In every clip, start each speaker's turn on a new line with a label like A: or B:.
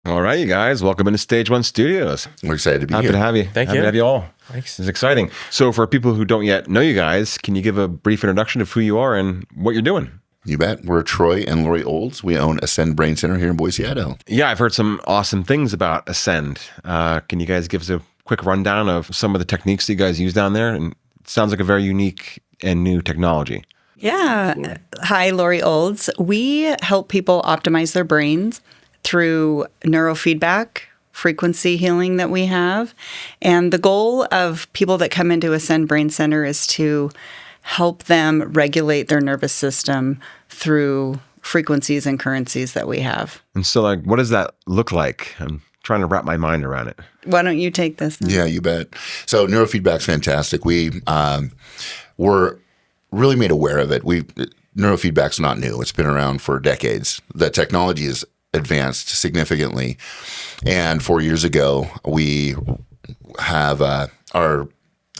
A: All right, you guys, welcome into Stage One Studios.
B: We're excited to be
A: Happy
B: here.
A: to have you.
C: Thank
A: Happy
C: you.
A: to have you all.
C: Thanks.
A: It's exciting. So for people who don't yet know you guys, can you give a brief introduction of who you are and what you're doing?
B: You bet. We're Troy and Lori Olds. We own Ascend Brain Center here in Boise, Idaho.
A: Yeah, I've heard some awesome things about Ascend. Can you guys give us a quick rundown of some of the techniques that you guys use down there? And it sounds like a very unique and new technology.
D: Yeah. Hi, Lori Olds. We help people optimize their brains through neurofeedback, frequency healing that we have. And the goal of people that come into Ascend Brain Center is to help them regulate their nervous system through frequencies and currencies that we have.
A: And so, like, what does that look like? I'm trying to wrap my mind around it.
D: Why don't you take this now?
B: Yeah, you bet. So neurofeedback's fantastic. We were really made aware of it. Neurofeedback's not new. It's been around for decades. The technology is advanced significantly. And 4 years ago, we have our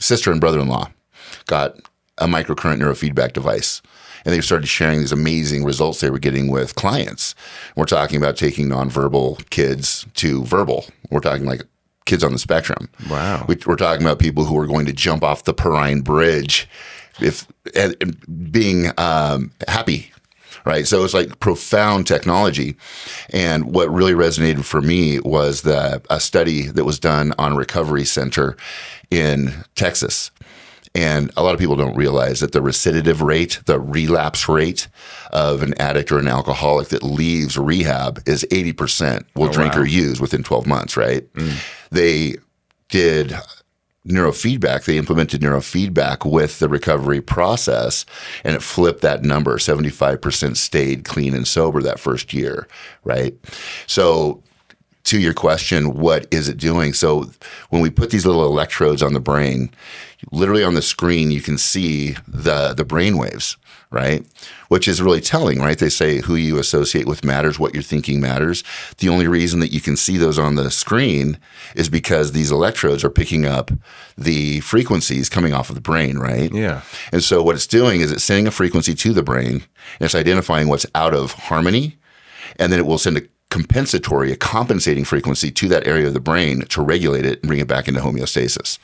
B: sister and brother-in-law got a microcurrent neurofeedback device. And they started sharing these amazing results they were getting with clients. We're talking about taking nonverbal kids to verbal. We're talking like kids on the spectrum.
A: Wow.
B: We're talking about people who are going to jump off the Perrine Bridge and being happy. Right. So it's like profound technology. And what really resonated for me was a study that was done on a recovery center in Texas. And a lot of people don't realize that the recidive rate, the relapse rate of an addict or an alcoholic that leaves rehab is 80% will drink or use within 12 months, right? They did neurofeedback. They implemented neurofeedback with the recovery process, and it flipped that number. 75% stayed clean and sober that first year, right? So to your question, what is it doing? So when we put these little electrodes on the brain, literally on the screen, you can see the brain waves, right? Which is really telling, right? They say who you associate with matters, what you're thinking matters. The only reason that you can see those on the screen is because these electrodes are picking up the frequencies coming off of the brain, right?
A: Yeah.
B: And so what it's doing is it's sending a frequency to the brain, and it's identifying what's out of harmony, and then it will send a compensating frequency to that area of the brain to regulate it and bring it back into homeostasis.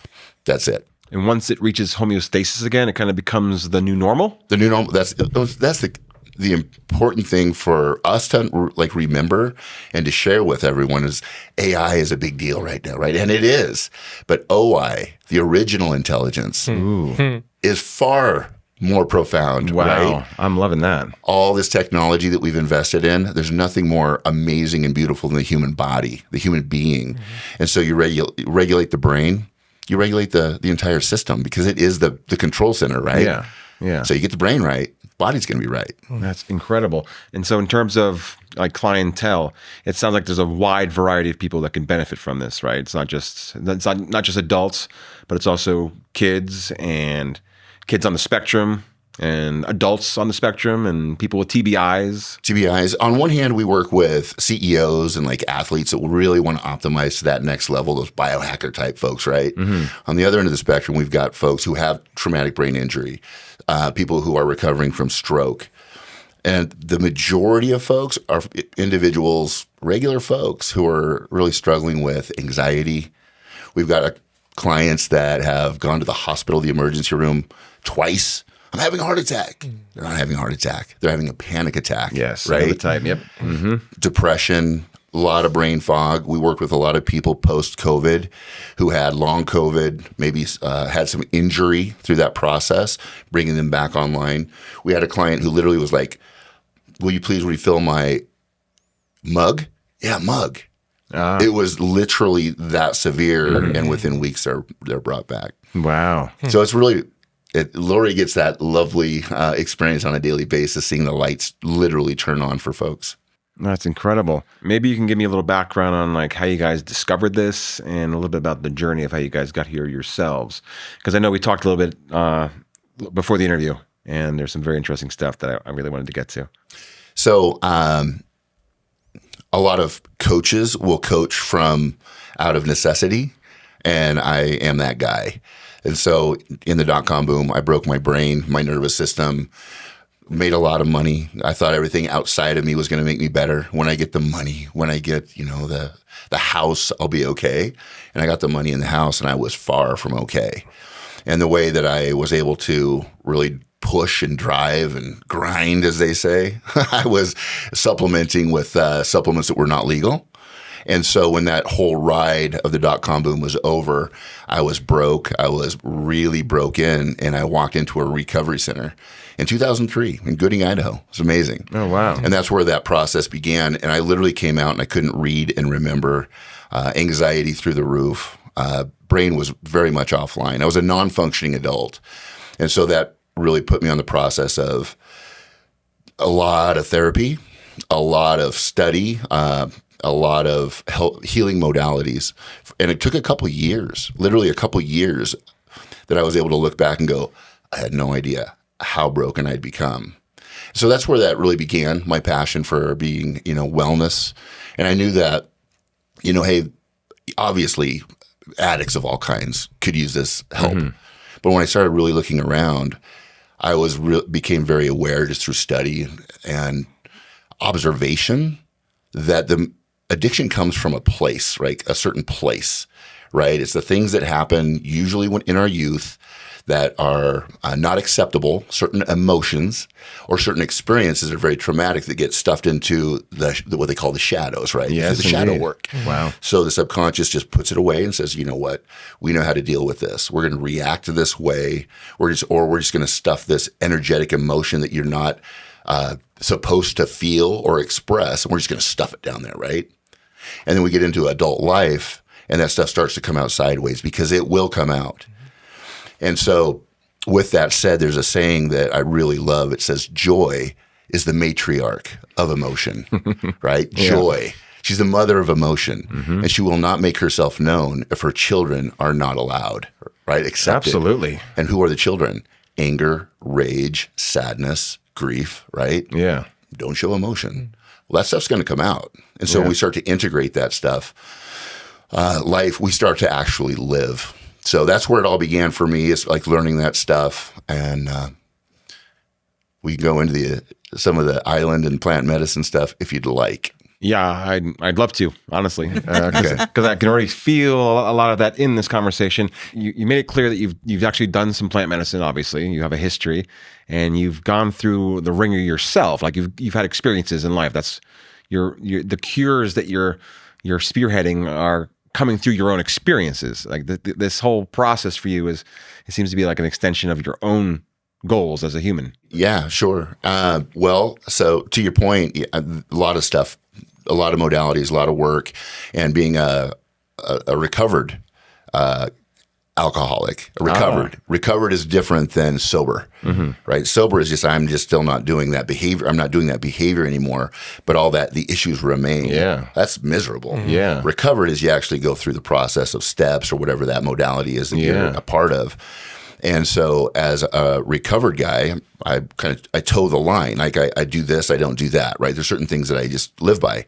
B: That's it.
A: And once it reaches homeostasis again, it kind of becomes the new normal?
B: The new normal, that's the important thing for us to like remember and to share with everyone is AI is a big deal right now, right? And it is. But OI, the original intelligence, is far more profound,
A: Wow.
B: right?
A: I'm loving that.
B: All this technology that we've invested in, there's nothing more amazing and beautiful than the human body, the human being. And so you regulate the brain, you regulate the entire system because it is the control center, right?
A: Yeah. Yeah.
B: So you get the brain right, body's going to be right.
A: That's incredible. And so in terms of like clientele, it sounds like there's a wide variety of people that can benefit from this, right? It's not just adults, but it's also kids and kids on the spectrum and adults on the spectrum and people with TBIs.
B: TBIs. On one hand, we work with CEOs and like athletes that really want to optimize to that next level, those biohacker type folks, right? On the other end of the spectrum, we've got folks who have traumatic brain injury, people who are recovering from stroke. And the majority of folks are individuals, regular folks who are really struggling with anxiety. We've got clients that have gone to the hospital, the emergency room twice. I'm having a heart attack. They're not having a heart attack. They're having a panic attack.
A: Yes.
B: Right.
A: The type. Yep.
B: Depression, a lot of brain fog. We worked with a lot of people post-COVID who had long COVID, maybe had some injury through that process, bringing them back online. We had a client who literally was like, will you please refill my mug? Yeah, mug. It was literally that severe, and within weeks they're brought back.
A: Wow.
B: So it's really, Lori gets that lovely experience on a daily basis, seeing the lights literally turn on for folks.
A: That's incredible. Maybe you can give me a little background on like how you guys discovered this and a little bit about the journey of how you guys got here yourselves. Because I know we talked a little bit before the interview, and there's some very interesting stuff that I really wanted to get to.
B: So a lot of coaches will coach from out of necessity, and I am that guy. And so in the dot-com boom, I broke my brain, my nervous system, made a lot of money. I thought everything outside of me was going to make me better. When I get the money, when I get, the house, I'll be okay. And I got the money in the house and I was far from okay. And the way that I was able to really push and drive and grind, as they say, I was supplementing with supplements that were not legal. And so when that whole ride of the dot-com boom was over, I was broke. I was really broken, and I walked into a recovery center in 2003 in Gooding, Idaho. It was amazing.
A: Oh, wow.
B: And that's where that process began. And I literally came out and I couldn't read and remember, anxiety through the roof. Brain was very much offline. I was a non-functioning adult. And so that really put me on the process of a lot of therapy, a lot of study, a lot of healing modalities. And it took a couple years, literally a couple years, that I was able to look back and go, I had no idea how broken I'd become. So that's where that really began, my passion for being, wellness. And I knew that, hey, obviously addicts of all kinds could use this help. Mm-hmm. But when I started really looking around, I became very aware just through study and observation that the addiction comes from a place, right? A certain place, right? It's the things that happen usually in our youth that are not acceptable, certain emotions or certain experiences that are very traumatic that get stuffed into what they call the shadows, right?
A: Yes,
B: the shadow work.
A: Wow.
B: So the subconscious just puts it away and says, you know what? We know how to deal with this. We're going to react to this way. We're just going to stuff this energetic emotion that you're not supposed to feel or express, and we're just going to stuff it down there, right? And then we get into adult life, and that stuff starts to come out sideways because it will come out. And so with that said, there's a saying that I really love. It says, joy is the matriarch of emotion, right? Yeah. Joy. She's the mother of emotion, and she will not make herself known if her children are not allowed, right? Accepted.
A: Absolutely.
B: And who are the children? Anger, rage, sadness, grief, right?
A: Yeah.
B: Don't show emotion. Well, that stuff's going to come out. And so when we start to integrate that stuff, we start to actually live. So that's where it all began for me, is like learning that stuff. And we can go into some of the island and plant medicine stuff if you'd like.
A: Yeah, I'd love to, honestly, because I can already feel a lot of that in this conversation. You made it clear that you've actually done some plant medicine. Obviously, you have a history, and you've gone through the ringer yourself. Like you've had experiences in life. That's the cures that you're spearheading are coming through your own experiences. Like this whole process for you it seems to be like an extension of your own goals as a human.
B: Yeah, sure. Well, so to your point, a lot of stuff. A lot of modalities, a lot of work, and being a recovered alcoholic. Recovered is different than sober, right? Sober is just, I'm just still not doing that behavior. I'm not doing that behavior anymore, but all that, the issues remain.
A: Yeah.
B: That's miserable.
A: Yeah.
B: Recovered is you actually go through the process of steps or whatever that modality is that you're a part of. And so as a recovered guy, I toe the line. Like I do this, I don't do that, right? There's certain things that I just live by.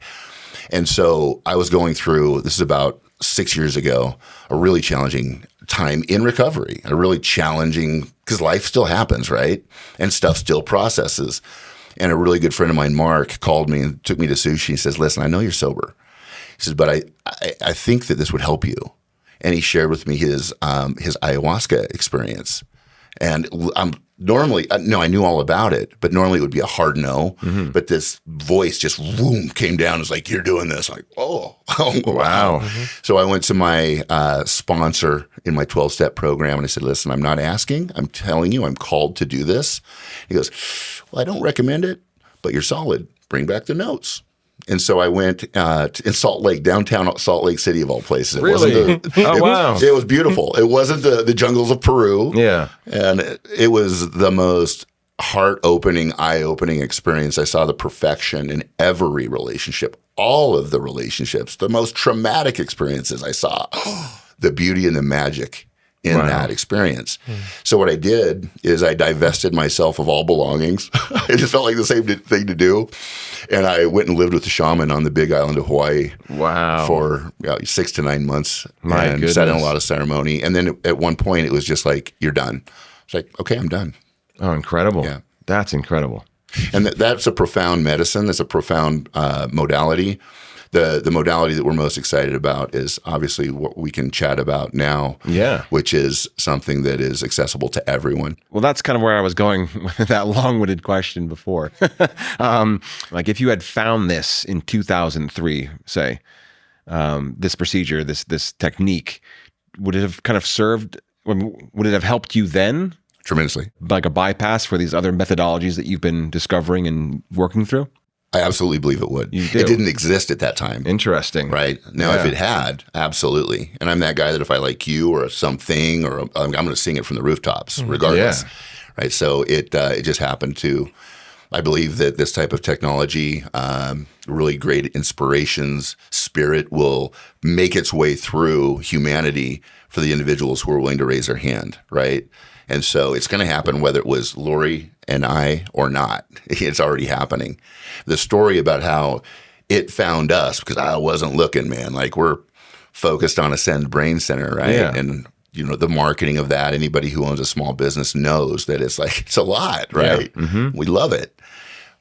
B: And so I was going through, this is about 6 years ago, a really challenging time in recovery, because life still happens, right? And stuff still processes. And a really good friend of mine, Mark, called me and took me to sushi. He says, listen, I know you're sober. He says, but I think that this would help you. And he shared with me his ayahuasca experience. And I knew all about it, but normally it would be a hard no. But this voice just came down. It was like, you're doing this. I'm like, oh wow. So I went to my sponsor in my 12-step program, and I said, listen, I'm not asking. I'm telling you, I'm called to do this. He goes, well, I don't recommend it, but you're solid. Bring back the notes. And so I went in Salt Lake, downtown Salt Lake City of all places.
A: Really? Wow.
B: It was beautiful. It wasn't the jungles of Peru.
A: Yeah.
B: And it was the most heart-opening, eye-opening experience. I saw the perfection in every relationship, all of the relationships, the most traumatic experiences I saw, the beauty and the magic in that experience. So what I did is I divested myself of all belongings. It just felt like the same thing to do. And I went and lived with the shaman on the big island of Hawaii.
A: Wow.
B: For 6 to 9 months.
A: My
B: and
A: goodness.
B: Sat in a lot of ceremony. And then at one point it was just like, you're done. It's like, okay, I'm done.
A: Oh, incredible.
B: Yeah.
A: That's incredible.
B: And that's a profound medicine. That's a profound modality. The modality that we're most excited about is obviously what we can chat about now, which is something that is accessible to everyone.
A: Well, that's kind of where I was going with that long-winded question before. Like if you had found this in 2003, say, this procedure, this technique, would it have kind of served, would it have helped you then?
B: Tremendously.
A: Like a bypass for these other methodologies that you've been discovering and working through?
B: I absolutely believe it would.
A: You do.
B: It didn't exist at that time.
A: Interesting.
B: Right? Now, if it had, absolutely. And I'm that guy that if I like you or something, or I'm going to sing it from the rooftops, regardless.
A: Yeah.
B: Right? So it just happened to, I believe that this type of technology, really great inspirations, spirit will make its way through humanity for the individuals who are willing to raise their hand, right? And so it's going to happen whether it was Lori and I or not. It's already happening. The story about how it found us, because I wasn't looking, man. Like we're focused on Ascend Brain Center, right?
A: Yeah.
B: And the marketing of that, anybody who owns a small business knows that it's a lot, right?
A: Yeah. Mm-hmm.
B: We love it.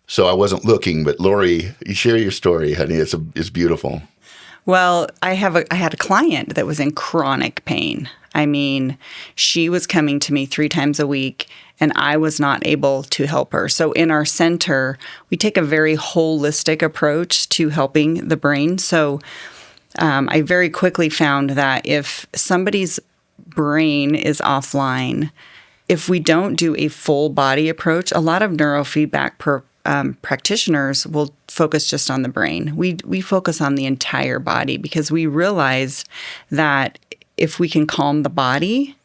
B: So I wasn't looking, but Lori, you share your story, honey. It's beautiful.
D: Well, I had a client that was in chronic pain. I mean, she was coming to me 3 times a week, and I was not able to help her. So in our center, we take a very holistic approach to helping the brain. So I very quickly found that if somebody's brain is offline, if we don't do a full body approach, a lot of neurofeedback practitioners will focus just on the brain. We focus on the entire body because we realize that if we can calm the body,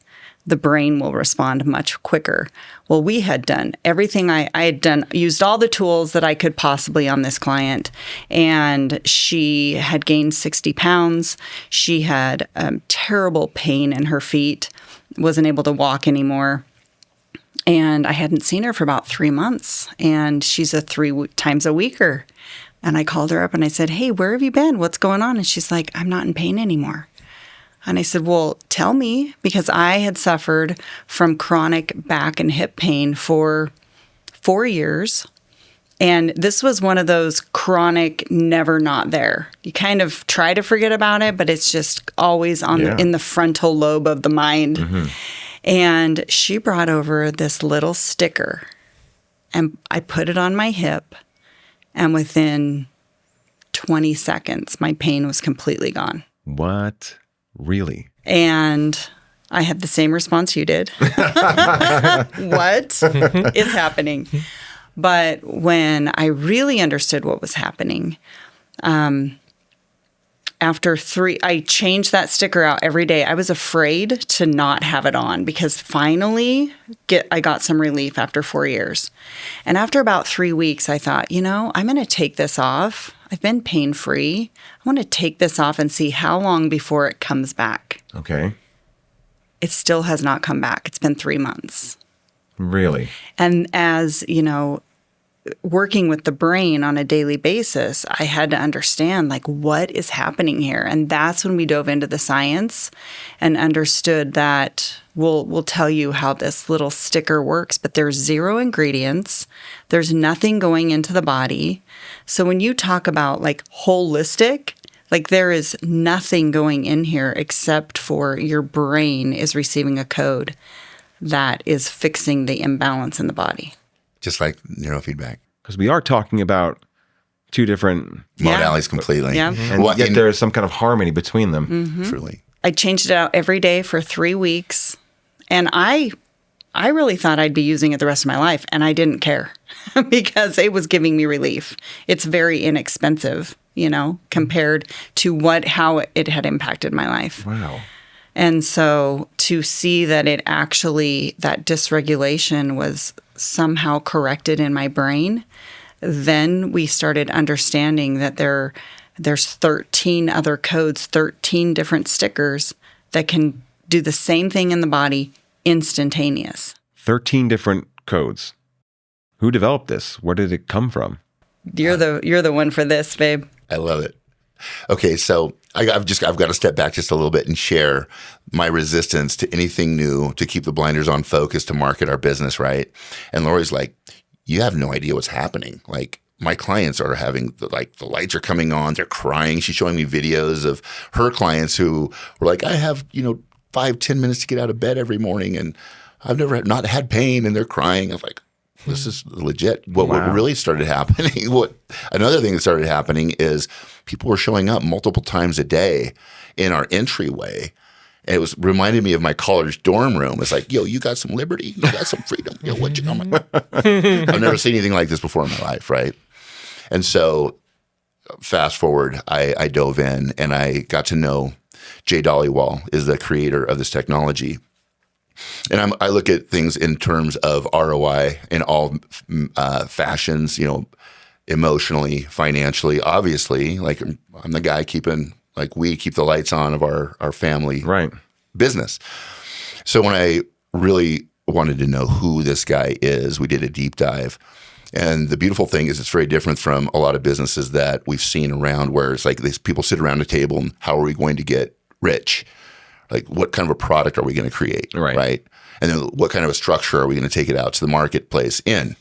D: the brain will respond much quicker. Well, we had done everything I had done, used all the tools that I could possibly on this client, and she had gained 60 pounds. She had terrible pain in her feet, wasn't able to walk anymore. And I hadn't seen her for about 3 months, and she's a 3 times a weeker. And I called her up and I said, "Hey, where have you been? What's going on?" And she's like, "I'm not in pain anymore." And I said, "Well, tell me," because I had suffered from chronic back and hip pain for 4 years. And this was one of those chronic, never not there. You kind of try to forget about it, but it's just always in the frontal lobe of the mind. Mm-hmm. And she brought over this little sticker, and I put it on my hip, and within 20 seconds, my pain was completely gone.
A: What? Really?
D: And I had the same response you did. What is happening? But when I really understood what was happening, after 3, I changed that sticker out every day. I was afraid to not have it on because finally I got some relief after 4 years. And after about 3 weeks, I thought, I'm going to take this off. I've been pain-free. I want to take this off and see how long before it comes back.
A: Okay.
D: It still has not come back. It's been 3 months.
A: Really?
D: And as, working with the brain on a daily basis, I had to understand what is happening here. And that's when we dove into the science and understood that we'll tell you how this little sticker works, but there's 0 ingredients. There's nothing going into the body. So when you talk about holistic, there is nothing going in here except for your brain is receiving a code that is fixing the imbalance in the body.
B: Just like neurofeedback.
A: Because we are talking about 2 different
B: modalities completely.
D: Yeah.
A: And yet there is some kind of harmony between them.
D: Mm-hmm.
B: Truly.
D: I changed it out every day for 3 weeks. And I really thought I'd be using it the rest of my life. And I didn't care because it was giving me relief. It's very inexpensive, compared to how it had impacted my life.
A: Wow.
D: And so to see that that dysregulation was somehow corrected in my brain, then we started understanding that there's 13 other codes, 13 different stickers that can do the same thing in the body instantaneous.
A: 13 different codes. Who developed this? Where did it come from?
D: You're the one for this, babe.
B: I love it. Okay, so I've got to step back just a little bit and share my resistance to anything new, to keep the blinders on focus, to market our business, right? And Lori's like, you have no idea what's happening. Like my clients are having the lights are coming on, they're crying. She's showing me videos of her clients who were like, I have, 5-10 minutes to get out of bed every morning and I've never not had pain, and they're crying. I was like, this is legit. What really started happening, another thing that started happening is people were showing up multiple times a day in our entryway. And it was reminded me of my college dorm room. It's like, yo, you got some liberty, you got some freedom. Yo, what you know? I've never seen anything like this before in my life, right? And so, fast forward, I dove in and I got to know Jay Dollywall is the creator of this technology. And I look at things in terms of ROI in all fashions, emotionally, financially. Obviously, like I'm the guy we keep the lights on of our family business. So when I really wanted to know who this guy is, we did a deep dive. And the beautiful thing is it's very different from a lot of businesses that we've seen around where it's like these people sit around a table and how are we going to get rich? Like what kind of a product are we going to create? Right. And then what kind of a structure are we going to take it out to the marketplace in?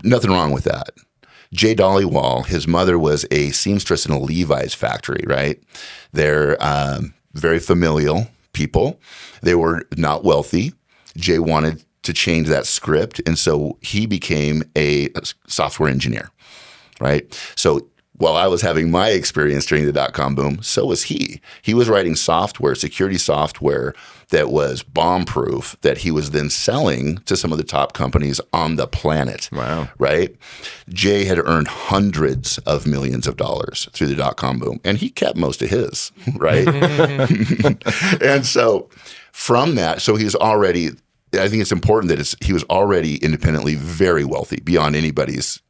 B: Nothing wrong with that. Jay Dollywall, his mother was a seamstress in a Levi's factory, right? They're very familial people. They were not wealthy. Jay wanted to change that script. And so he became a software engineer, right? So while I was having my experience during the dot-com boom, so was he. He was writing software, security software that was bomb-proof that he was then selling to some of the top companies on the planet.
A: Wow.
B: Right? Jay had earned hundreds of millions of dollars through the dot-com boom, and he kept most of his, right? And so from that, so he was already – I think it's important that he was already independently very wealthy beyond anybody's,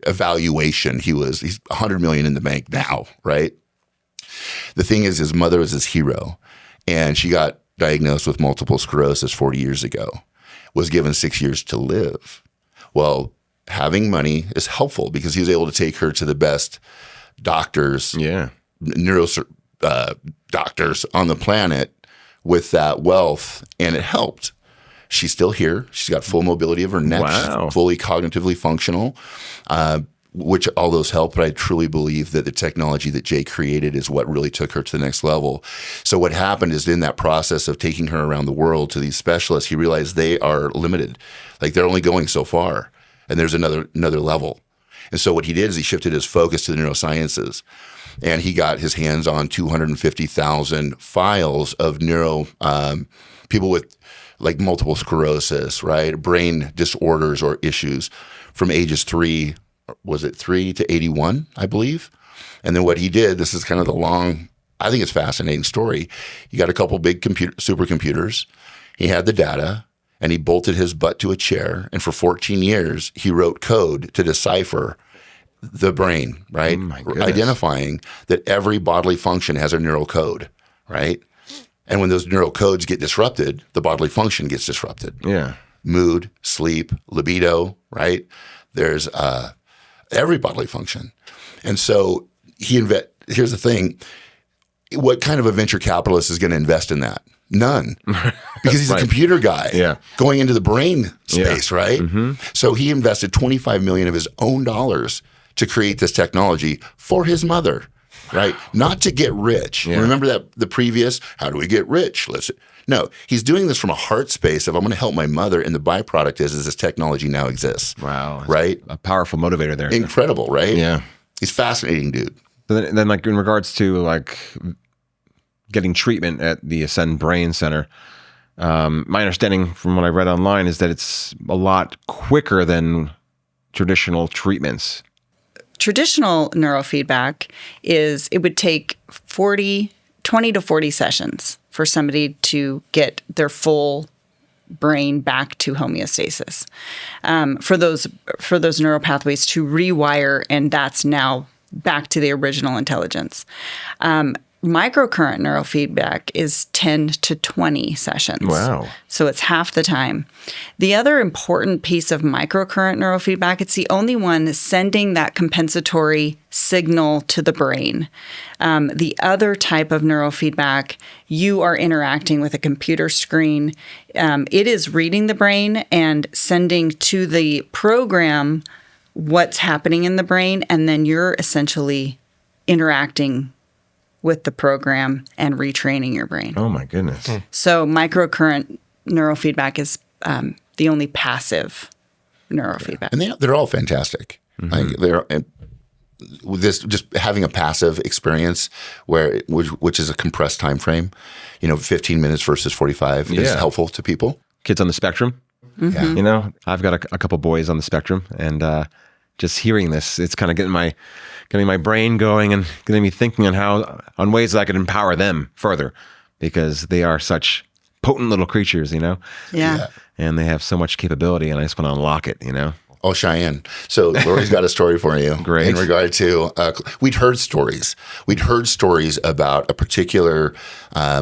B: evaluation. He's $100 million in the bank now, right? The thing is, his mother was his hero, and she got diagnosed with multiple sclerosis 40 years ago, was given 6 years to live. Well, having money is helpful because he was able to take her to the best doctors, doctors on the planet with that wealth, and it helped. She's still here. She's got full mobility of her neck.
A: Wow.
B: She's fully cognitively functional, which all those help. But I truly believe that the technology that Jay created is what really took her to the next level. So what happened is in that process of taking her around the world to these specialists, he realized they are limited. Like they're only going so far, and there's another level. And so what he did is he shifted his focus to the neurosciences. And he got his hands on 250,000 files of people with like multiple sclerosis, right? Brain disorders or issues from ages 3 to 81, I believe. And then what he did, this is kind of I think it's a fascinating story. He got a couple big supercomputers. He had the data and he bolted his butt to a chair. And for 14 years, he wrote code to decipher the brain, right? Identifying that every bodily function has a neural code, right? And when those neural codes get disrupted, the bodily function gets disrupted.
A: Yeah.
B: Mood, sleep, libido, right? There's every bodily function. And so here's the thing. What kind of a venture capitalist is going to invest in that? None. Because he's a computer guy going into the brain space, right? Mm-hmm. So he invested $25 million of his own dollars to create this technology for his mother, right? Not to get rich. Yeah. Remember that the previous, how do we get rich? No, he's doing this from a heart space of I'm going to help my mother, and the byproduct is this technology now exists.
A: Wow.
B: Right?
A: A powerful motivator there.
B: Incredible, right?
A: Yeah.
B: He's a fascinating dude.
A: Then like in regards to like getting treatment at the Ascend Brain Center, my understanding from what I read online is that it's a lot quicker than traditional treatments.
D: Traditional neurofeedback it would take 20 to 40 sessions for somebody to get their full brain back to homeostasis, for those neural pathways to rewire, and that's now back to the original intelligence. Microcurrent neurofeedback is 10 to 20 sessions.
A: Wow.
D: So it's half the time. The other important piece of microcurrent neurofeedback, it's the only one sending that compensatory signal to the brain. The other type of neurofeedback, you are interacting with a computer screen. It is reading the brain and sending to the program what's happening in the brain, and then you're essentially interacting with the program and retraining your brain.
A: Oh my goodness.
D: So microcurrent neurofeedback is the only passive neurofeedback.
B: And they're all fantastic. Like they're with this, just having a passive experience which is a compressed time frame, 15 minutes versus 45 is helpful to people.
A: Kids on the spectrum.
B: Yeah.
A: I've got a couple boys on the spectrum, and just hearing this, it's kind of getting my brain going and getting me thinking on ways that I could empower them further, because they are such potent little creatures,
D: Yeah.
A: and they have so much capability, and I just want to unlock it,
B: Oh, Cheyenne. So Lori's got a story for you.
A: Great.
B: In regard to, we'd heard stories. We'd heard stories about a particular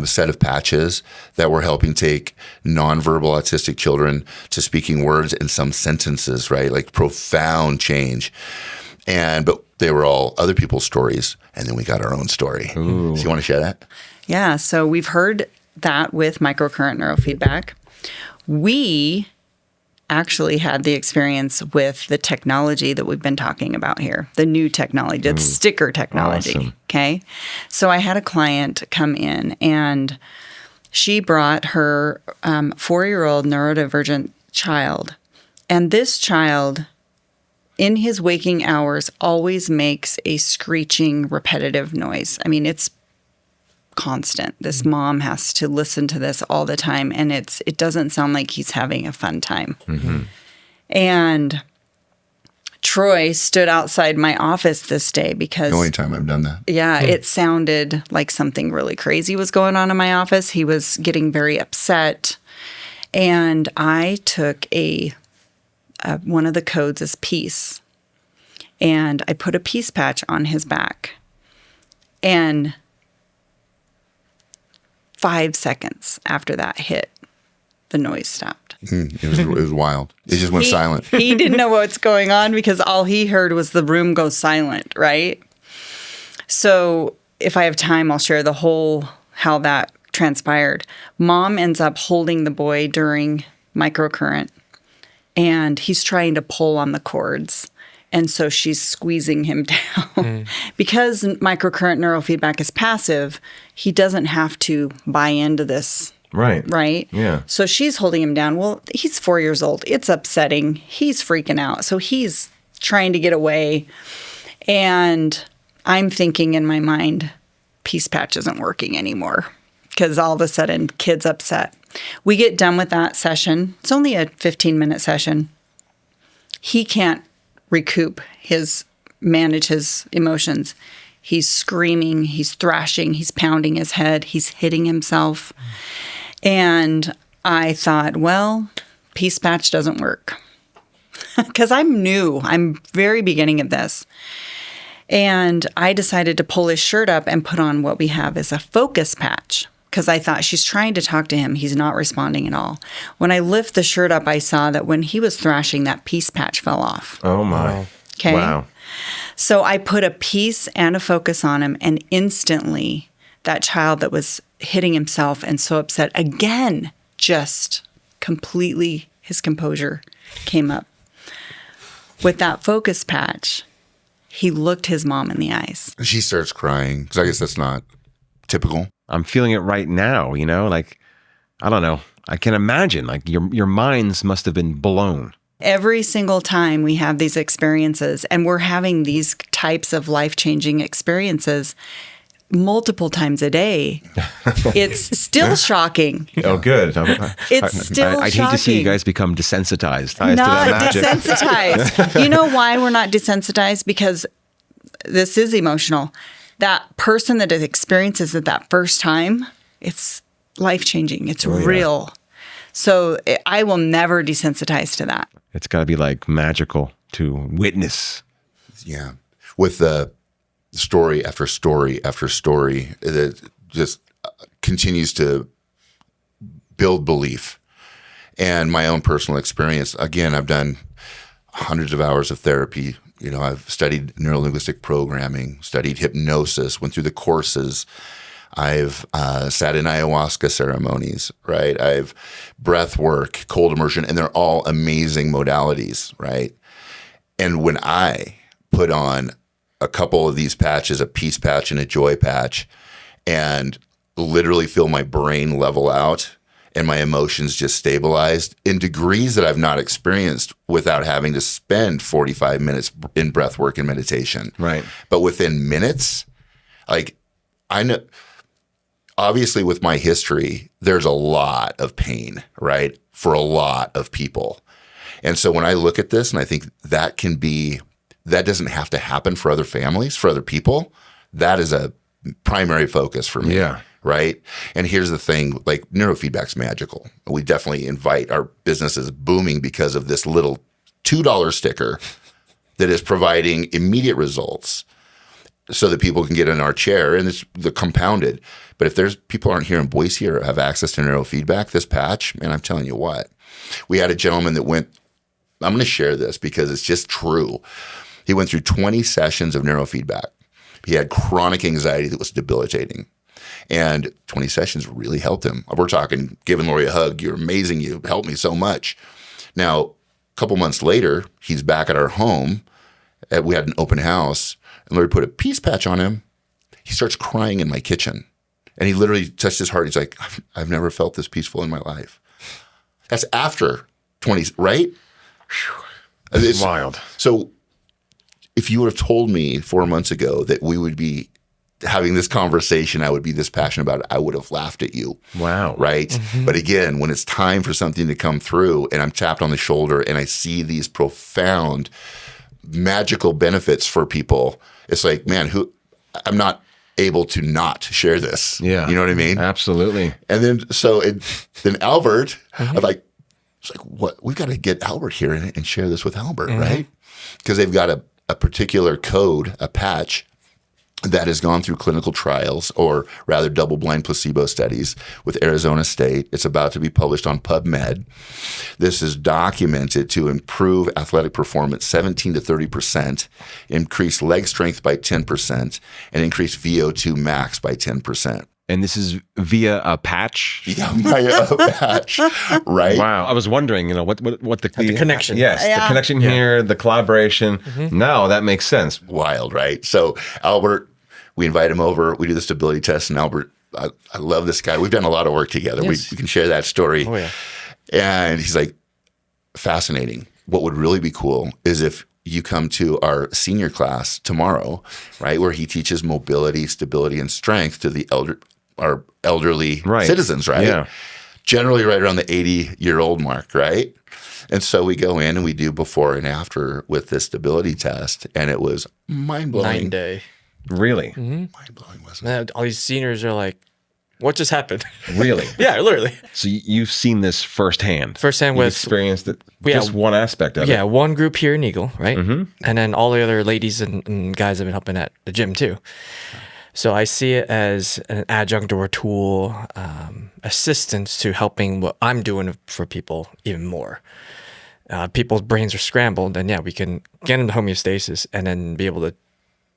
B: set of patches that were helping take nonverbal autistic children to speaking words and some sentences, right? Like profound change. But they were all other people's stories. And then we got our own story.
A: Ooh.
B: So you want to share that?
D: Yeah. So we've heard that with microcurrent neurofeedback. We actually had the experience with the technology that we've been talking about here, the new technology, the sticker technology.
A: Awesome.
D: Okay. So I had a client come in, and she brought her 4-year-old neurodivergent child. And this child, in his waking hours, always makes a screeching, repetitive noise. I mean, it's constant. This mom has to listen to this all the time, and it doesn't sound like he's having a fun time. And Troy stood outside my office this day because
B: The only time I've done that.
D: it sounded like something really crazy was going on in my office. He was getting very upset, and I took one of the codes as peace, and I put a peace patch on his back, and 5 seconds after that hit, the noise stopped.
B: It was wild. It just went silent.
D: He didn't know what's going on because all he heard was the room go silent, right? So if I have time, I'll share how that transpired. Mom ends up holding the boy during microcurrent, and he's trying to pull on the cords. And so she's squeezing him down. Because microcurrent neurofeedback is passive, he doesn't have to buy into this. Right?
A: Yeah.
D: So she's holding him down. Well, he's 4 years old. It's upsetting. He's freaking out. So he's trying to get away. And I'm thinking in my mind, peace patch isn't working anymore, because all of a sudden, kid's upset. We get done with that session. It's only a 15-minute session. He can't manage his emotions. He's screaming, he's thrashing, he's pounding his head, he's hitting himself. And I thought, well, peace patch doesn't work. Because I'm new. I'm very beginning of this. And I decided to pull his shirt up and put on what we have as a focus patch, because I thought, she's trying to talk to him. He's not responding at all. When I lift the shirt up, I saw that when he was thrashing, that peace patch fell off.
A: Oh my.
D: Okay.
A: Wow.
D: So I put a peace and a focus on him, and instantly that child that was hitting himself and so upset again, just completely, his composure came up. With that focus patch, he looked his mom in the eyes.
B: She starts crying, because I guess that's not typical.
A: I'm feeling it right now, like, I don't know. I can imagine, like, your minds must have been blown.
D: Every single time we have these experiences, and we're having these types of life-changing experiences multiple times a day, it's still shocking.
A: Oh, good.
D: It's still
A: I'd hate to see you
D: shocking.
A: guys become desensitized to
D: Not
A: that magic.
D: desensitized. You know why we're not desensitized? Because this is emotional. That person that experiences it that first time, it's life-changing. It's real. So I will never desensitize to that.
A: It's got to be like magical to witness.
B: Yeah. With the story after story after story that just continues to build belief. And my own personal experience, again, I've done hundreds of hours of therapy. You know, I've studied neurolinguistic programming, studied hypnosis, went through the courses. I've sat in ayahuasca ceremonies, right? I've breath work, cold immersion, and they're all amazing modalities, right? And when I put on a couple of these patches, a peace patch and a joy patch, and literally feel my brain level out and my emotions just stabilized in degrees that I've not experienced without having to spend 45 minutes in breath work and meditation.
A: Right.
B: But within minutes, like I know, obviously with my history, there's a lot of pain, right? For a lot of people. And so when I look at this and I think that doesn't have to happen for other families, for other people, that is a primary focus for me.
A: Yeah.
B: Right. And here's the thing, like neurofeedback's magical. We definitely invite our businesses booming because of this little $2 sticker that is providing immediate results so that people can get in our chair, and it's the compounded. But if there's people aren't here in Boise or have access to neurofeedback, this patch, man, I'm telling you what, we had a gentleman that went, I'm going to share this because it's just true. He went through 20 sessions of neurofeedback. He had chronic anxiety that was debilitating. And 20 sessions really helped him. We're talking giving Lori a hug. You're amazing. You helped me so much. Now, a couple months later, he's back at our home. We had an open house, and Lori put a peace patch on him. He starts crying in my kitchen. And he literally touched his heart. He's like, I've never felt this peaceful in my life. That's after 20, right?
A: It's wild.
B: So if you would have told me 4 months ago that we would be having this conversation, I would be this passionate about it, I would have laughed at you.
A: Wow.
B: Right? Mm-hmm. But again, when it's time for something to come through and I'm tapped on the shoulder and I see these profound magical benefits for people, it's like, man, I'm not able to not share this.
A: Yeah.
B: You know what I mean?
A: Absolutely.
B: And then then Albert, I'm like, it's like, what? We've got to get Albert here and share this with Albert, right? Because they've got a particular code, a patch that has gone through clinical trials, or rather double-blind placebo studies with Arizona State. It's about to be published on PubMed. This is documented to improve athletic performance 17 to 30%, increase leg strength by 10%, and increase VO2 max by 10%.
A: And this is via a patch?
B: Yeah, via a patch, right?
A: Wow. I was wondering, what the
C: connection.
A: Yes, the connection here, the collaboration. No, that makes sense.
B: Wild, right? So Albert, we invite him over. We do the stability test, and Albert, I love this guy. We've done a lot of work together.
C: Yes.
B: We can share that story.
C: Oh, yeah.
B: And he's like, fascinating. What would really be cool is if you come to our senior class tomorrow, right, where he teaches mobility, stability, and strength to our elderly citizens, right?
A: Yeah.
B: Generally right around the 80-year-old mark, right? And so we go in and we do before and after with this stability test, and it was mind-blowing.
C: 9-day.
A: Really?
B: Mind-blowing, wasn't it?
C: Man, all these seniors are like, what just happened?
A: Really?
C: Yeah, literally.
A: So you've seen this firsthand.
C: Firsthand
A: You've
C: with
A: experienced it. Just one aspect of it.
C: Yeah, one group here in Eagle, right? And then all the other ladies and guys have been helping at the gym too. So I see it as an adjunct or a tool, assistance to helping what I'm doing for people even more. People's brains are scrambled, and we can get them to homeostasis and then be able to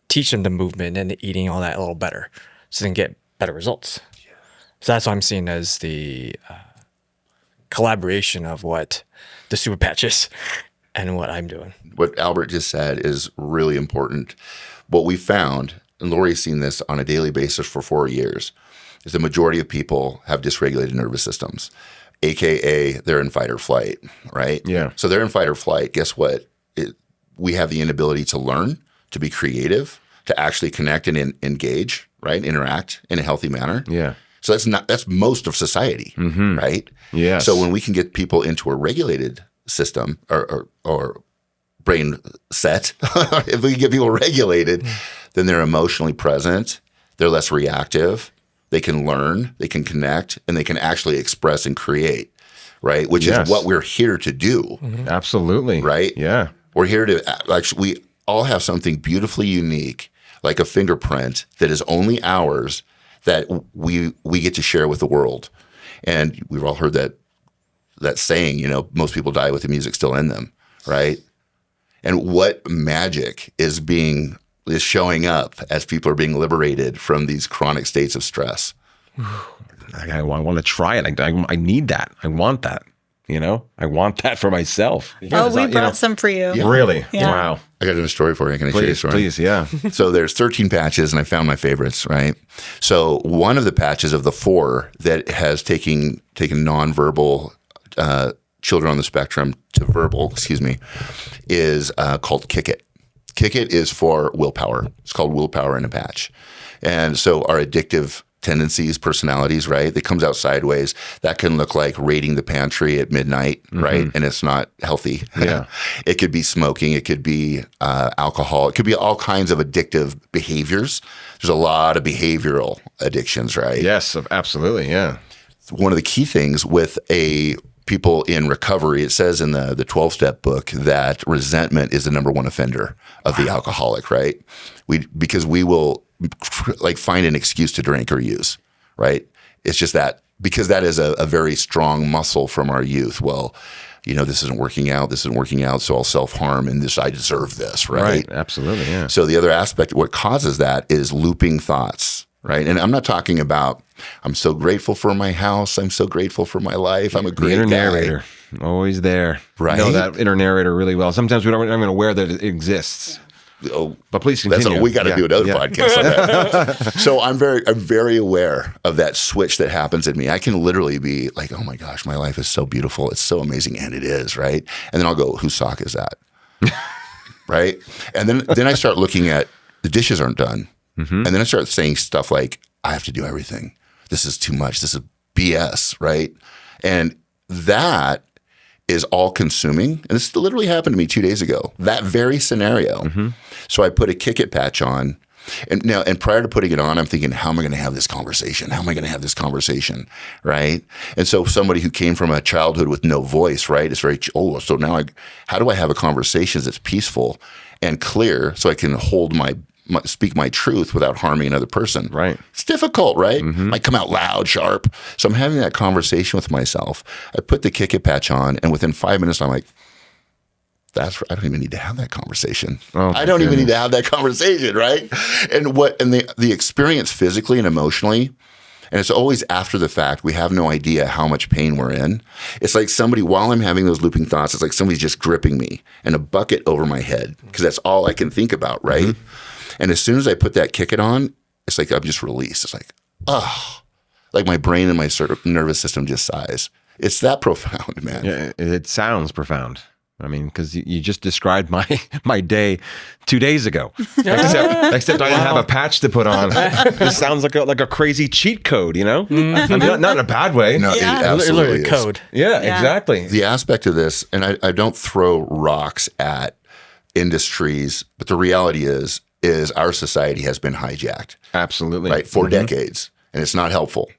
C: teach them the movement and the eating, all that a little better, so they can get better results. Yeah. So that's what I'm seeing as the collaboration of what the super patch is and what I'm doing.
B: What Albert just said is really important. What we found, and Lori's seen this on a daily basis for 4 years, is the majority of people have dysregulated nervous systems, AKA they're in fight or flight, right?
A: Yeah.
B: So they're in fight or flight. Guess what? We have the inability to learn, to be creative, to actually connect and engage, right? Interact in a healthy manner.
A: Yeah.
B: So that's most of society, right?
A: Yes.
B: So when we can get people into a regulated system or brain set, if we can get people regulated, then they're emotionally present, they're less reactive, they can learn, they can connect, and they can actually express and create, right? Which is what we're here to do.
A: Absolutely.
B: Right?
A: Yeah.
B: We're here to actually, we all have something beautifully unique. like a fingerprint that is only ours that we get to share with the world. And we've all heard that saying, most people die with the music still in them, right? And what magic is showing up as people are being liberated from these chronic states of stress.
A: I want to try it. I need that. I want that. I want that for myself.
D: We brought some for you.
A: Yeah. Really?
D: Yeah.
A: Wow.
B: I got a story for you. Can I share your story?
A: Please, yeah.
B: So there's 13 patches, and I found my favorites, right? So one of the patches of the 4 that has taken nonverbal children on the spectrum to verbal, is called Kick It. Kick It is for willpower. It's called willpower in a patch. And so our addictive tendencies, personalities, right? That comes out sideways. That can look like raiding the pantry at midnight, right? And it's not healthy.
A: Yeah.
B: It could be smoking. It could be alcohol. It could be all kinds of addictive behaviors. There's a lot of behavioral addictions, right?
A: Yes, absolutely. Yeah.
B: One of the key things with people in recovery, it says in the 12-step book that resentment is the number one offender of the alcoholic, right? Because we will find an excuse to drink or use, right? It's just that because that is a very strong muscle from our youth. Well, this isn't working out. This isn't working out. So I'll self-harm and I deserve this, right?
A: Right. Absolutely. Yeah.
B: So the other aspect, what causes that is looping thoughts, right? And I'm not talking about, I'm so grateful for my house. I'm so grateful for my life. I'm a great
A: inner
B: guy.
A: narrator, always there.
B: Right.
A: Know that inner narrator really well. Sometimes we're not even aware that it exists.
B: Oh,
A: but please continue.
B: We got to do another podcast on that. So I'm very aware of that switch that happens in me. I can literally be like, oh my gosh, my life is so beautiful. It's so amazing. And it is, right? And then I'll go, whose sock is that? Right? And then I start looking at the dishes aren't done. And then I start saying stuff like, I have to do everything. This is too much. This is BS, right? And that is all consuming. And this literally happened to me 2 days ago, that very scenario. So I put a Kick It patch on. And prior to putting it on, I'm thinking, how am I going to have this conversation? How am I going to have this conversation? Right. And so somebody who came from a childhood with no voice, right? It's very, so now how do I have a conversation that's peaceful and clear so I can hold speak my truth without harming another person?
A: Right.
B: It's difficult, right? Might come out loud, sharp. So I'm having that conversation with myself. I put the Kick It patch on, and within 5 minutes, I'm like, I don't even need to have that conversation. I don't even need to have that conversation, right? And the experience physically and emotionally, and it's always after the fact, we have no idea how much pain we're in. It's like while I'm having those looping thoughts, it's like somebody's just gripping me and a bucket over my head because that's all I can think about, right? And as soon as I put that Kick It on, it's like I'm just released. It's like, like my brain and my nervous system just sighs. It's that profound, man.
A: Yeah, it sounds profound. I mean, because you just described my day 2 days ago. Except I didn't have a patch to put on. This sounds like a crazy cheat code, I mean, not in a bad way.
B: No, it absolutely is.
C: Code.
A: Yeah, exactly.
B: The aspect of this, and I don't throw rocks at industries, but the reality is our society has been hijacked.
A: Absolutely.
B: Right, for decades, and it's not helpful.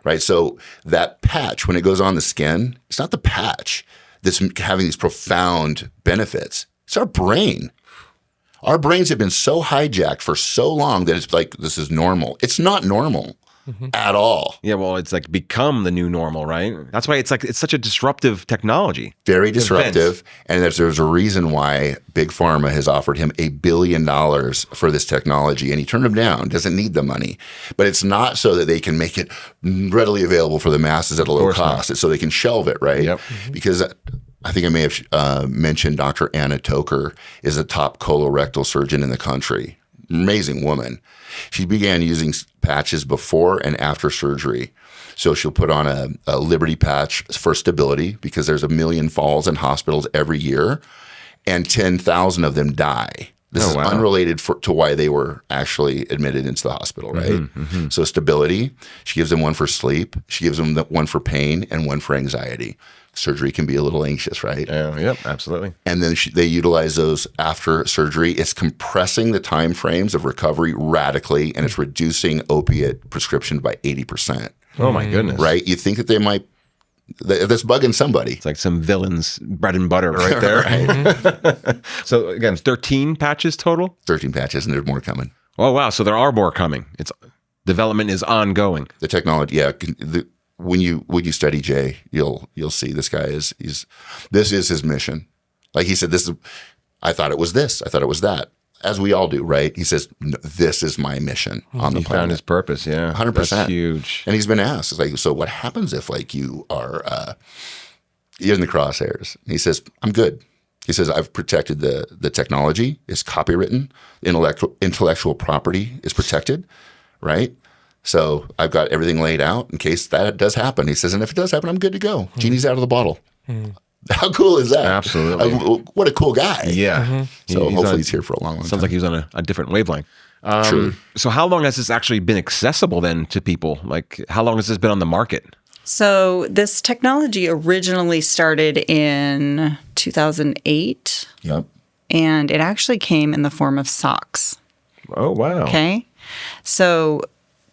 B: Right, so that patch, when it goes on the skin, it's not the patch that's having these profound benefits. It's our brain. Our brains have been so hijacked for so long that it's like, this is normal. It's not normal at all.
A: Yeah, well, it's like become the new normal, right? That's why it's such a disruptive technology.
B: Very disruptive. And there's a reason why Big Pharma has offered him $1 billion for this technology, and he turned him down, doesn't need the money. But it's not so that they can make it readily available for the masses at a low cost. It's so they can shelve it, right?
A: Yep.
B: Because I think I may have mentioned Dr. Anna Toker is a top colorectal surgeon in the country. Amazing woman. She began using patches before and after surgery. So she'll put on a Liberty patch for stability because there's 1 million falls in hospitals every year and 10,000 of them die. This is unrelated to why they were actually admitted into the hospital, right? So stability. She gives them one for sleep. She gives them one for pain and one for anxiety. Surgery can be a little anxious, right?
A: Yep, absolutely.
B: And then they utilize those after surgery. It's compressing the time frames of recovery radically, and it's reducing opiate prescription by 80%.
A: Oh my goodness!
B: Right? You think that they might that's bugging somebody.
A: It's like some villain's bread and butter right there. So again, 13 patches total.
B: 13 patches, and there's more coming.
A: Oh, wow. So there are more coming. It's development is ongoing.
B: The technology, yeah. When you study Jay, you'll see this guy this is his mission. Like he said, I thought it was this. I thought it was that. As we all do, right? He says, no, this is my mission on the
A: He
B: planet.
A: found his purpose. Yeah.
B: 100%.
A: That's huge.
B: And he's been asked, it's like, so what happens if like you are, you're in the crosshairs? And he says, I'm good. He says, I've protected the technology. It's copywritten. Intellectual property is protected, right? So I've got everything laid out in case that does happen. He says, and if it does happen, I'm good to go. Genie's out of the bottle. How cool is that?
A: Absolutely.
B: What a cool guy.
A: Yeah.
B: So hopefully he's here for a long time.
A: Sounds like he was on a different wavelength.
B: True.
A: So how long has this actually been accessible then to people? Like how long has this been on the market?
D: So this technology originally started in 2008,
B: Yep.
D: and it actually came in the form of socks.
A: Oh, wow.
D: Okay. So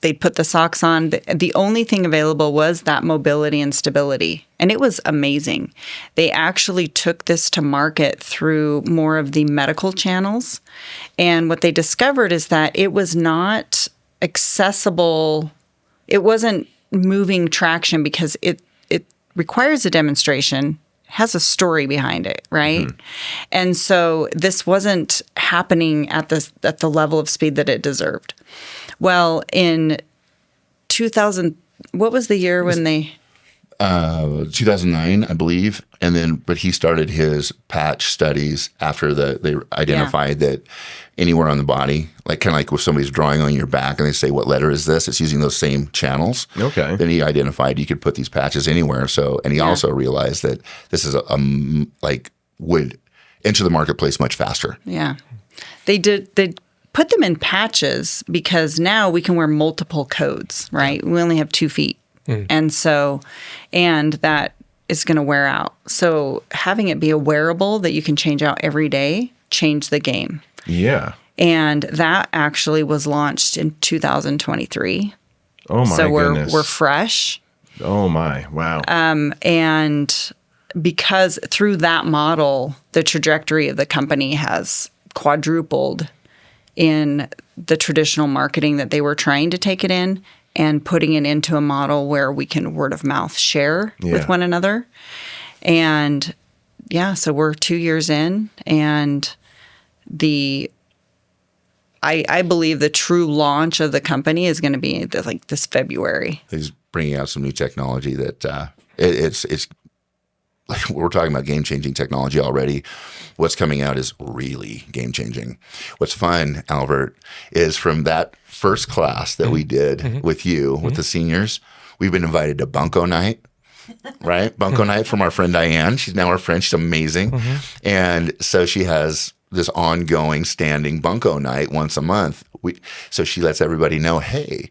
D: they put the socks on. The only thing available was that mobility and stability. And it was amazing. They actually took this to market through more of the medical channels. And what they discovered is that it was not accessible. It wasn't moving traction because it requires a demonstration, has a story behind it, right? And so this wasn't happening at the level of speed that it deserved. Well, in 2000, what was the year when they?
B: 2009, I believe. And then, but he started his patch studies after they identified that anywhere on the body, like kind of like if somebody's drawing on your back and they say, what letter is this? It's using those same channels.
A: Okay.
B: Then he identified you could put these patches anywhere. So, and he also realized that this is would enter the marketplace much faster.
D: Yeah. They put them in patches because now we can wear multiple codes, right? We only have 2 feet. And that is going to wear out. So having it be a wearable that you can change out every day changed the game.
A: Yeah.
D: And that actually was launched in 2023.
A: Oh my
D: so
A: goodness.
D: we're fresh.
A: Oh my. Wow.
D: And because through that model, the trajectory of the company has quadrupled in the traditional marketing that they were trying to take it in, and putting it into a model where we can word of mouth share with one another. And so we're 2 years in, and I believe the true launch of the company is going to be this February.
B: He's bringing out some new technology that it's like we're talking about game-changing technology already. What's coming out is really game-changing. What's fun, Albert, is from that first class that we did with you, with the seniors, we've been invited to Bunko Night, right? Bunko Night from our friend Diane. She's now our friend. She's amazing. And so she has this ongoing standing Bunko Night once a month. So she lets everybody know, hey,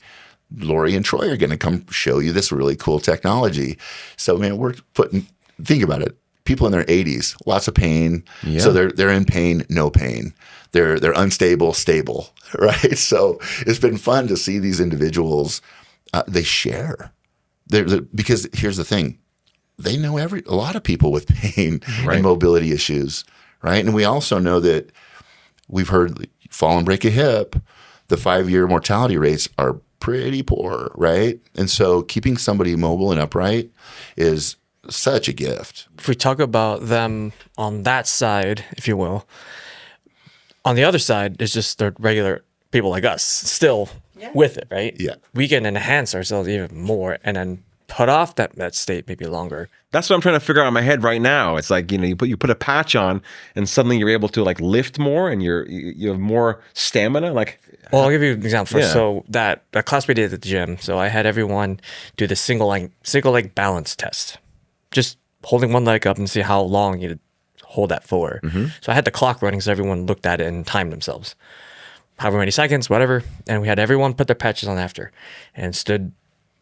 B: Lori and Troy are going to come show you this really cool technology. So, man, think about it. People in their 80s, lots of pain. Yeah. So they're in pain, no pain. They're unstable, stable, right? So it's been fun to see these individuals. They share. Because here's the thing. They know a lot of people with pain and mobility issues, right? And we also know that we've heard fall and break a hip, the 5-year mortality rates are pretty poor, right? And so keeping somebody mobile and upright is such a gift.
C: If we talk about them on that side, if you will, on the other side is just the regular people like us still with it, right?
B: Yeah.
C: We can enhance ourselves even more and then put off that state maybe longer.
A: That's what I'm trying to figure out in my head right now. It's like, you put a patch on and suddenly you're able to like lift more and you have more stamina. Like,
C: well, I'll give you an example.
A: Yeah.
C: So that class we did at the gym, so I had everyone do the single leg balance test. Just holding one leg up and see how long you hold that for. So I had the clock running so everyone looked at it and timed themselves. However many seconds, whatever. And we had everyone put their patches on after and stood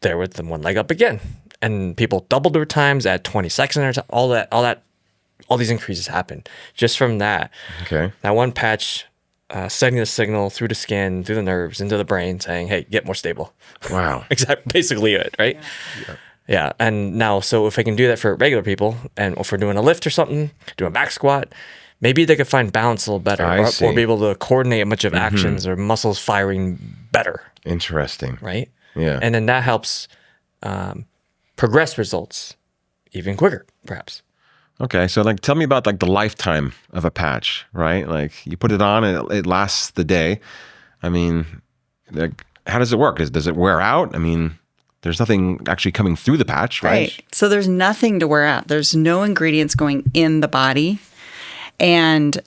C: there with them one leg up again. And people doubled their times at 20 seconds. All these increases happened just from that.
A: okay.
C: That one patch sending the signal through the skin, through the nerves, into the brain saying, hey, get more stable.
A: Wow.
C: Basically it, right? Yeah. And now, so if I can do that for regular people, and if we're doing a lift or something, doing a back squat, maybe they could find balance a little better,
A: I see.
C: or be able to coordinate a bunch of actions or muscles firing better,
A: Interesting.
C: right?
A: Yeah.
C: And then that helps progress results even quicker, perhaps.
A: Okay, so like, tell me about like the lifetime of a patch, right? Like, you put it on and it lasts the day. I mean, like, how does it work? Does it wear out? I mean, there's nothing actually coming through the patch, right?
D: So there's nothing to wear out. There's no ingredients going in the body. And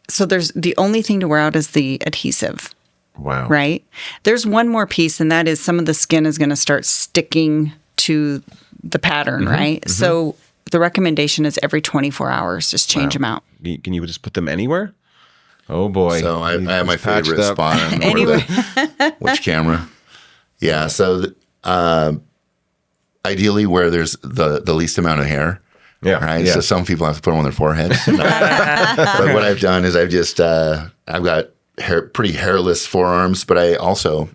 D: so there's the only thing to wear out is the adhesive,
A: Wow.
D: right? There's one more piece, and that is some of the skin is going to start sticking to the pattern, right? So the recommendation is every 24 hours, just change them out.
A: Can you just put them anywhere? Oh boy.
B: So I
A: He's
B: have my
A: patched
B: favorite
A: up.
B: spot on
D: Anyway.
B: which camera. Yeah. So ideally where there's the least amount of hair.
A: Yeah.
B: Right.
A: Yeah.
B: So some people have to put them on their foreheads. But what I've done is I've got pretty hairless forearms, but I also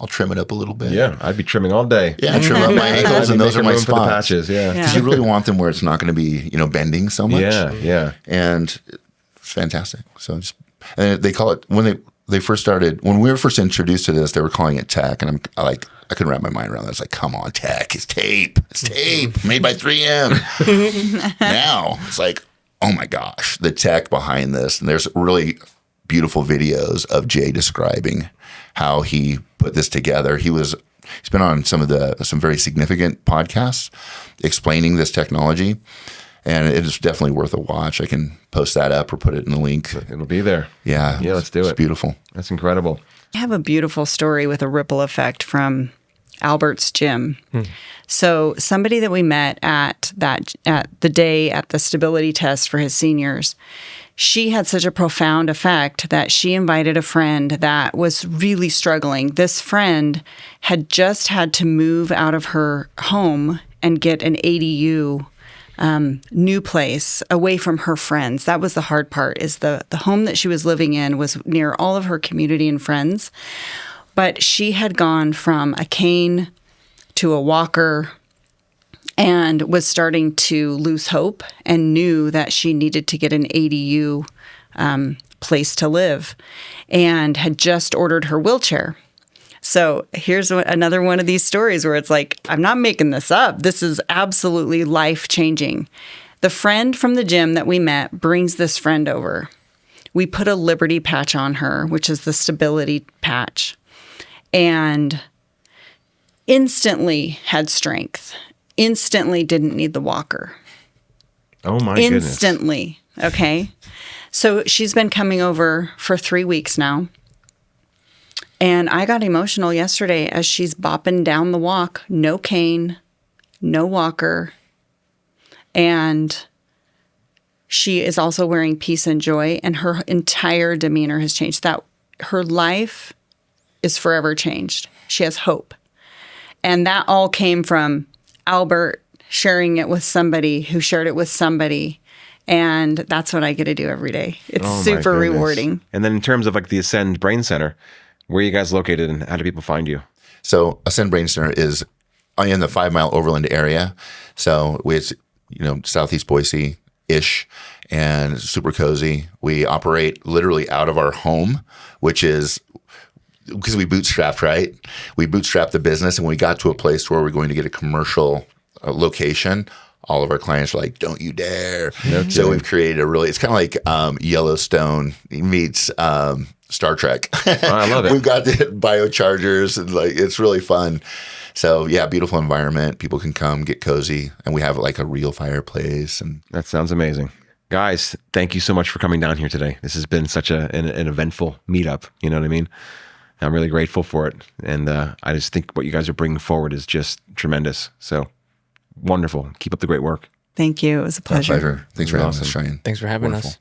B: I'll trim it up a little bit.
A: Yeah, I'd be trimming all day.
B: Yeah, I trim up my ankles,
A: I'd
B: and
A: be
B: those are
A: making
B: my
A: room for the
B: spots.
A: patches. Yeah.
D: Yeah.
B: Because you really want them where it's not going to be, bending so much.
A: Yeah. Yeah.
B: And it's fantastic. So and they call it when they first started, when we were first introduced to this, they were calling it tech, and I couldn't wrap my mind around that. It's like, come on, tech, it's tape, made by 3M. Now it's like, oh my gosh, the tech behind this, and there's really beautiful videos of Jay describing how he put this together. He's been on some very significant podcasts explaining this technology, and it is definitely worth a watch. I can post that up or put it in the link.
A: It'll be there.
B: Yeah.
A: Yeah, let's do
B: It's
A: it.
B: beautiful.
A: That's incredible.
D: I have a beautiful story with a ripple effect from Albert's gym. So somebody that we met at the day at the stability test for his seniors, she had such a profound effect that she invited a friend that was really struggling. This friend had just had to move out of her home and get an ADU new place away from her friends. That was the hard part, is the home that she was living in was near all of her community and friends. But she had gone from a cane to a walker and was starting to lose hope and knew that she needed to get an ADU place to live, and had just ordered her wheelchair. So here's another one of these stories where it's like, I'm not making this up. This is absolutely life-changing. The friend from the gym that we met brings this friend over. We put a Liberty patch on her, which is the stability patch, and instantly had strength. Instantly didn't need the walker.
A: Oh my goodness.
D: Instantly. Okay. So she's been coming over for 3 weeks now. And I got emotional yesterday as she's bopping down the walk. No cane, no walker. And she is also wearing peace and joy. And her entire demeanor has changed. That her life is forever changed. She has hope. And that all came from Albert sharing it with somebody who shared it with somebody. And that's what I get to do every day. It's
A: Oh my
D: super
A: goodness.
D: rewarding.
A: And then in terms of like the Ascend Brain Center, where are you guys located and how do people find you?
B: So Ascend Brain Center is in the 5 Mile Overland area. So it's, Southeast Boise-ish, and super cozy. We operate literally out of our home, which is because we bootstrapped, right? We bootstrapped the business, and we got to a place where we're going to get a commercial location. All of our clients are like, don't you dare. So we've created it's kind of like Yellowstone meets Star Trek.
A: I love it.
B: We've got the biochargers, and it's really fun. So yeah, beautiful environment. People can come get cozy, and we have like a real fireplace. And
A: That sounds amazing. Guys, thank you so much for coming down here today. This has been such an eventful meetup. You know what I mean? I'm really grateful for it. And I just think what you guys are bringing forward is just tremendous. So wonderful. Keep up the great work.
D: Thank you. It was a
B: my
D: pleasure.
B: pleasure. Thanks for having
A: Awesome.
B: us, Cheyenne.
C: Thanks for having
B: Wonderful.
C: us.